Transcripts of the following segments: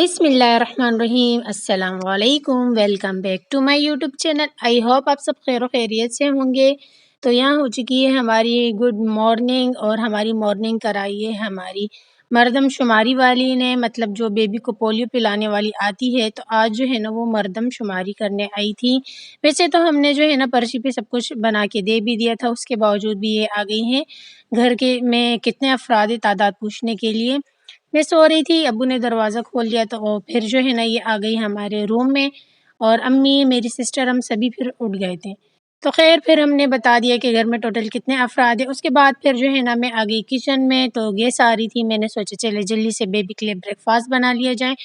बिस्मिल्लाहिर्रहमानिर्रहीम अस्सलाम वालेकुम। Welcome back to my YouTube channel. I hope आप सब खैर खैरियत से होंगे। तो यहाँ हो चुकी है हमारी गुड मॉर्निंग और हमारी मॉर्निंग कराई है हमारी मर्दमशुमारी वाली ने, मतलब जो बेबी को पोलियो पिलाने वाली आती है। तो आज जो है ना वो मर्दमशुमारी करने आई थी। वैसे तो हमने जो है ना पर्ची पे सब कुछ बना के दे भी दिया था, उसके बावजूद भी ये आ गई हैं घर के में कितने अफराद तादाद पूछने के लिए। मैं सो रही थी, अब्बू ने दरवाज़ा खोल दिया तो फिर जो है ना ये आ गई हमारे रूम में, और अम्मी, मेरी सिस्टर, हम सभी फिर उठ गए थे। तो ख़ैर फिर हमने बता दिया कि घर में टोटल कितने अफराद हैं। उसके बाद फिर जो है ना मैं आ गई किचन में, तो गैस आ रही थी। मैंने सोचा चले जल्दी से बेबी के लिए ब्रेकफ़ास्ट बना लिया जाए।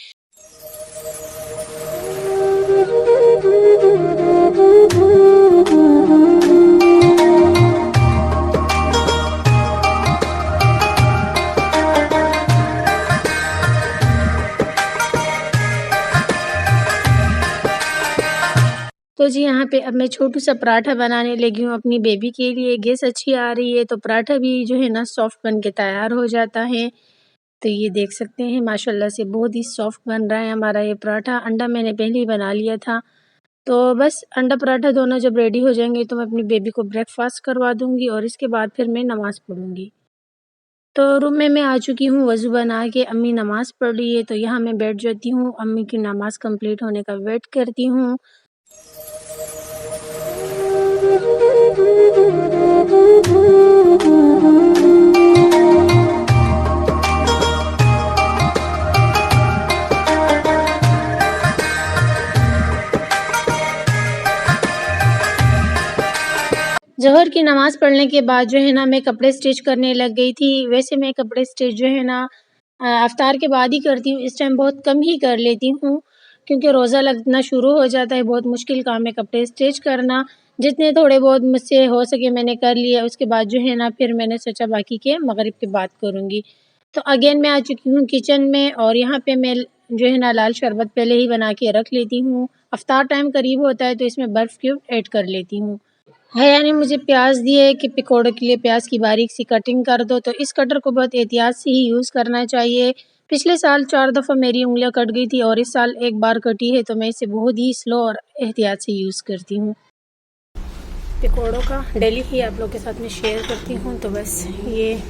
तो जी यहाँ पे अब मैं छोटू सा पराठा बनाने लगी हूँ अपनी बेबी के लिए। गैस अच्छी आ रही है तो पराठा भी जो है ना सॉफ्ट बन के तैयार हो जाता है। तो ये देख सकते हैं माशाल्लाह से बहुत ही सॉफ्ट बन रहा है हमारा ये पराठा। अंडा मैंने पहले ही बना लिया था। तो बस अंडा पराठा दोनों जब रेडी हो जाएंगे तो मैं अपनी बेबी को ब्रेकफास्ट करवा दूँगी और इसके बाद फिर मैं नमाज़ पढ़ूँगी। तो रूम में मैं आ चुकी हूँ वज़ू बना के। अम्मी नमाज़ पढ़ रही है तो यहाँ मैं बैठ जाती हूँ, अम्मी की नमाज़ कंप्लीट होने का वेट करती हूँ। ज़ोहर की नमाज़ पढ़ने के बाद जो है ना मैं कपड़े स्टिच करने लग गई थी। वैसे मैं कपड़े स्टिच जो है ना इफ्तार के बाद ही करती हूँ। इस टाइम बहुत कम ही कर लेती हूँ क्योंकि रोज़ा लगना शुरू हो जाता है। बहुत मुश्किल काम है कपड़े स्टिच करना। जितने थोड़े बहुत मुझसे हो सके मैंने कर लिया। उसके बाद जो है ना फिर मैंने सोचा बाकी के मगरिब के बाद करूँगी। तो अगेन मैं आ चुकी हूँ किचन में, और यहाँ पे मैं जो है ना लाल शरबत पहले ही बना के रख लेती हूँ। इफ्तार टाइम करीब होता है तो इसमें बर्फ़ क्यूब ऐड कर लेती हूँ। हया ने मुझे प्याज दिए कि पकौड़े के लिए प्याज की बारीक सी कटिंग कर दो। तो इस कटर को बहुत एहतियात से ही यूज़ करना चाहिए। पिछले साल 4 दफ़ा मेरी उंगलियां कट गई थी और इस साल एक बार कटी है, तो मैं इसे बहुत ही स्लो और एहतियात से यूज़ करती हूँ। पकौड़ों का डेली ही आप लोग के साथ में शेयर करती हूँ। तो बस ये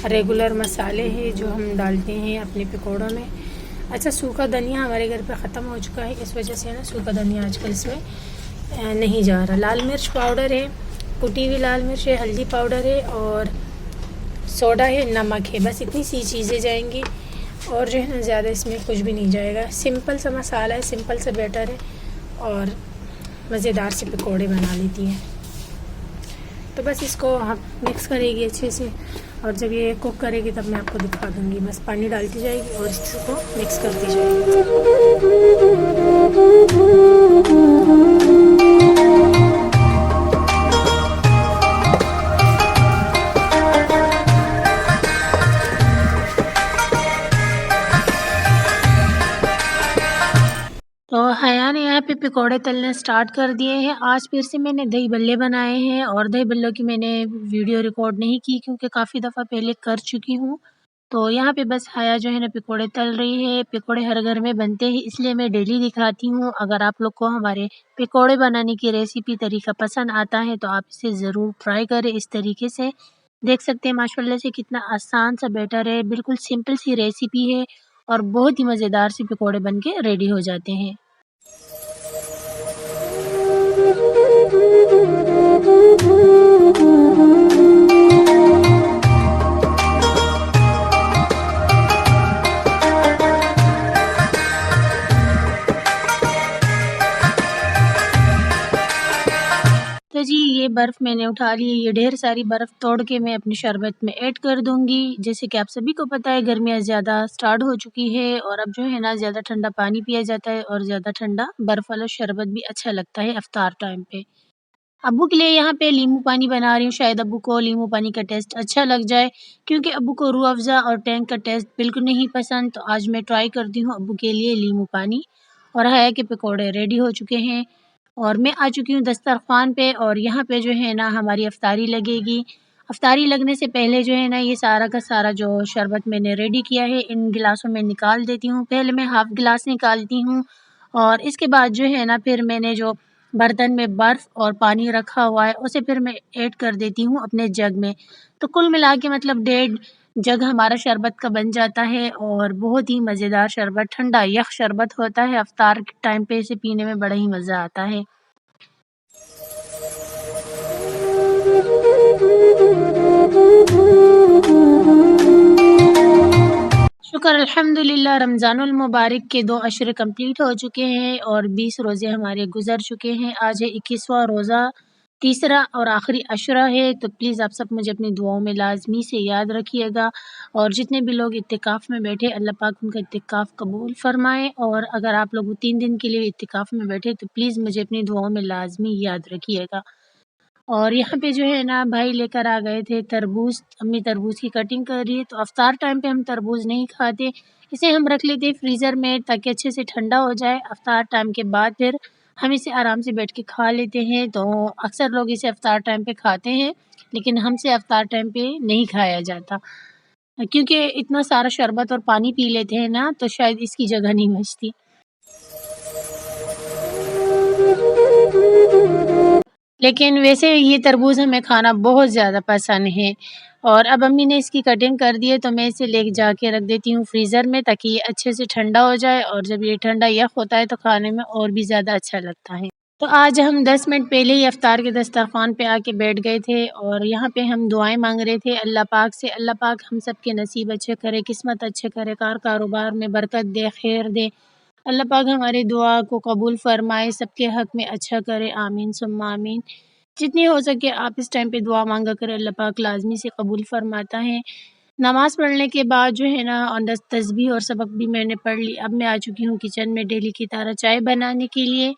रेगुलर मसाले हैं जो हम डालते हैं अपने पकौड़ों में। अच्छा, सूखा धनिया हमारे घर पे ख़त्म हो चुका है, इस वजह से ना सूखा धनिया आजकल इसमें नहीं जा रहा। लाल मिर्च पाउडर है, कुटी हुई लाल मिर्च है, हल्दी पाउडर है और सोडा है, नमक है। बस इतनी सी चीज़ें जाएंगी और जो है ना ज़्यादा इसमें कुछ भी नहीं जाएगा। सिंपल सा मसाला है, सिंपल सा बैटर है और मज़ेदार से पकौड़े बना लेती हैं। तो बस इसको हम मिक्स करेगी अच्छे से, और जब ये कुक करेगी तब मैं आपको दिखा दूँगी। बस पानी डालती जाएगी और इसको मिक्स करती जाएगी। तो हया ने यहाँ पे पकौड़े तलने स्टार्ट कर दिए हैं। आज फिर से मैंने दही बल्ले बनाए हैं, और दही बल्लों की मैंने वीडियो रिकॉर्ड नहीं की क्योंकि काफ़ी दफ़ा पहले कर चुकी हूँ। तो यहाँ पे बस हया जो है ना पकौड़े तल रही है। पकौड़े हर घर में बनते हैं, इसलिए मैं डेली दिखाती हूँ। अगर आप लोग को हमारे पकौड़े बनाने की रेसिपी तरीका पसंद आता है तो आप इसे ज़रूर ट्राई करें इस तरीके से। देख सकते हैं माशाल्लाह से कितना आसान सा बैटर है, बिल्कुल सिंपल सी रेसिपी है और बहुत ही मज़ेदार से पकौड़े बन के रेडी हो जाते हैं। तो जी ये बर्फ़ मैंने उठा ली है। ये ढेर सारी बर्फ़ तोड़ के मैं अपनी शरबत में ऐड कर दूँगी। जैसे कि आप सभी को पता है गर्मियाँ ज़्यादा स्टार्ट हो चुकी है और अब जो है ना ज़्यादा ठंडा पानी पिया जाता है और ज़्यादा ठंडा बर्फ़ वाला शरबत भी अच्छा लगता है इफ्तार टाइम पे। अब्बू के लिए यहाँ पे नींबू पानी बना रही हूँ, शायद अब्बू को नींबू पानी का टेस्ट अच्छा लग जाए क्योंकि अब्बू को रूह अफ़ज़ा और टैंग का टेस्ट बिल्कुल नहीं पसंद। तो आज मैं ट्राई करती हूँ अब्बू के लिए नींबू पानी। और हया के पकौड़े रेडी हो चुके हैं और मैं आ चुकी हूँ दस्तरख़्वान पे, और यहाँ पे जो है ना हमारी इफ्तारी लगेगी। अफ्तारी लगने से पहले जो है ना ये सारा का सारा जो शरबत मैंने रेडी किया है इन गिलासों में निकाल देती हूँ। पहले मैं हाफ़ गिलास निकालती हूँ और इसके बाद जो है ना फिर मैंने जो बर्तन में बर्फ़ और पानी रखा हुआ है उसे फिर मैं ऐड कर देती हूँ अपने जग में। तो कुल मिला के मतलब 1.5 जग हमारा शरबत का बन जाता है और बहुत ही मज़ेदार शरबत ठंडा यख़ शरबत होता है। अफ्तार के टाइम पे इसे पीने में बड़ा ही मज़ा आता है। शुक्र अल्हम्दुलिल्लाह रमज़ानुल मुबारक के 2 अशरे कंप्लीट हो चुके हैं और 20 रोज़े हमारे गुज़र चुके हैं। आज है 21वां रोज़ा, तीसरा और आखिरी अशरा है, तो प्लीज़ आप सब मुझे अपनी दुआओं में लाज़मी से याद रखिएगा और जितने भी लोग इत्तिकाफ़ में बैठे अल्लाह पाक उनका इत्तिकाफ़ कबूल फ़रमाए और अगर आप लोग 3 दिन के लिए इत्तिकाफ़ में बैठे तो प्लीज़ मुझे अपनी दुआओं में लाज़मी याद रखिएगा। और यहाँ पे जो है ना भाई लेकर आ गए थे तरबूज़, अम्मी तरबूज़ की कटिंग कर रही है, तो अफ्तार टाइम पे हम तरबूज़ नहीं खाते, इसे हम रख लेते हैं फ्रीज़र में ताकि अच्छे से ठंडा हो जाए। अफ्तार टाइम के बाद फिर हम इसे आराम से बैठ के खा लेते हैं, तो अक्सर लोग इसे अफ्तार टाइम पे खाते हैं, लेकिन हमसे अफ्तार टाइम पे नहीं खाया जाता क्योंकि इतना सारा शरबत और पानी पी लेते हैं ना, तो शायद इसकी जगह नहीं बचती। लेकिन वैसे ये तरबूज़ हमें खाना बहुत ज़्यादा पसंद है और अब अम्मी ने इसकी कटिंग कर दी है तो मैं इसे ले जाके रख देती हूँ फ्रीज़र में ताकि ये अच्छे से ठंडा हो जाए और जब ये ठंडा यख़ होता है तो खाने में और भी ज़्यादा अच्छा लगता है। तो आज हम 10 मिनट पहले ही इफ्तार के दस्तरख़्वान पे आके बैठ गए थे और यहाँ पे हम दुआएँ मांग रहे थे अल्लाह पाक से, अल्लाह पाक हम सब के नसीब अच्छे करे, किस्मत अच्छे करे, कारोबार में बरकत दे, खैर दे। अल्लाह पाक हमारी दुआ को कबूल फ़रमाए, सबके हक़ में अच्छा करे, आमीन सुम्मा आमीन। जितनी हो सके आप इस टाइम पे दुआ मांगा करें, अल्लाह पाक लाज़मी से कबूल फ़रमाता है। नमाज़ पढ़ने के बाद जो है ना और तस्बीह और सबक भी मैंने पढ़ ली। अब मैं आ चुकी हूँ किचन में डेली की तरह चाय बनाने के लिए।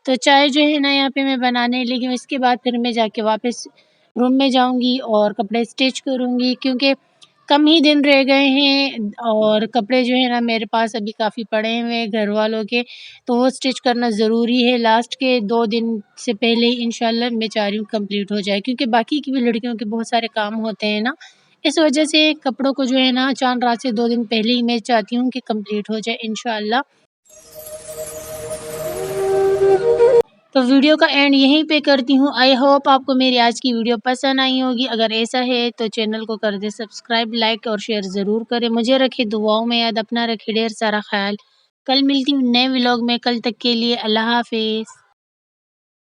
तो चाय जो है ना यहाँ पे मैं बनाने लगी हूँ, इसके बाद फिर मैं जाके वापस रूम में जाऊँगी और कपड़े स्टिच करूँगी क्योंकि कम ही दिन रह गए हैं और कपड़े जो है ना मेरे पास अभी काफ़ी पड़े हुए हैं घर वालों के, तो वो स्टिच करना ज़रूरी है। लास्ट के 2 दिन से पहले ही इंशाल्लाह मैं चाह रही हूँ कंप्लीट हो जाए क्योंकि बाकी की भी लड़कियों के बहुत सारे काम होते हैं ना, इस वजह से कपड़ों को जो है ना चाँद रात से 2 दिन पहले ही मैं चाहती हूँ कि कंप्लीट हो जाए इंशाल्लाह। तो वीडियो का एंड यहीं पे करती हूँ। आई होप आपको मेरी आज की वीडियो पसंद आई होगी। अगर ऐसा है तो चैनल को कर दें सब्सक्राइब, लाइक और शेयर ज़रूर करें। मुझे रखें दुआओं में याद, अपना रखें ढेर सारा ख़्याल। कल मिलती हूँ नए व्लॉग में, कल तक के लिए अल्लाह हाफ़िज़।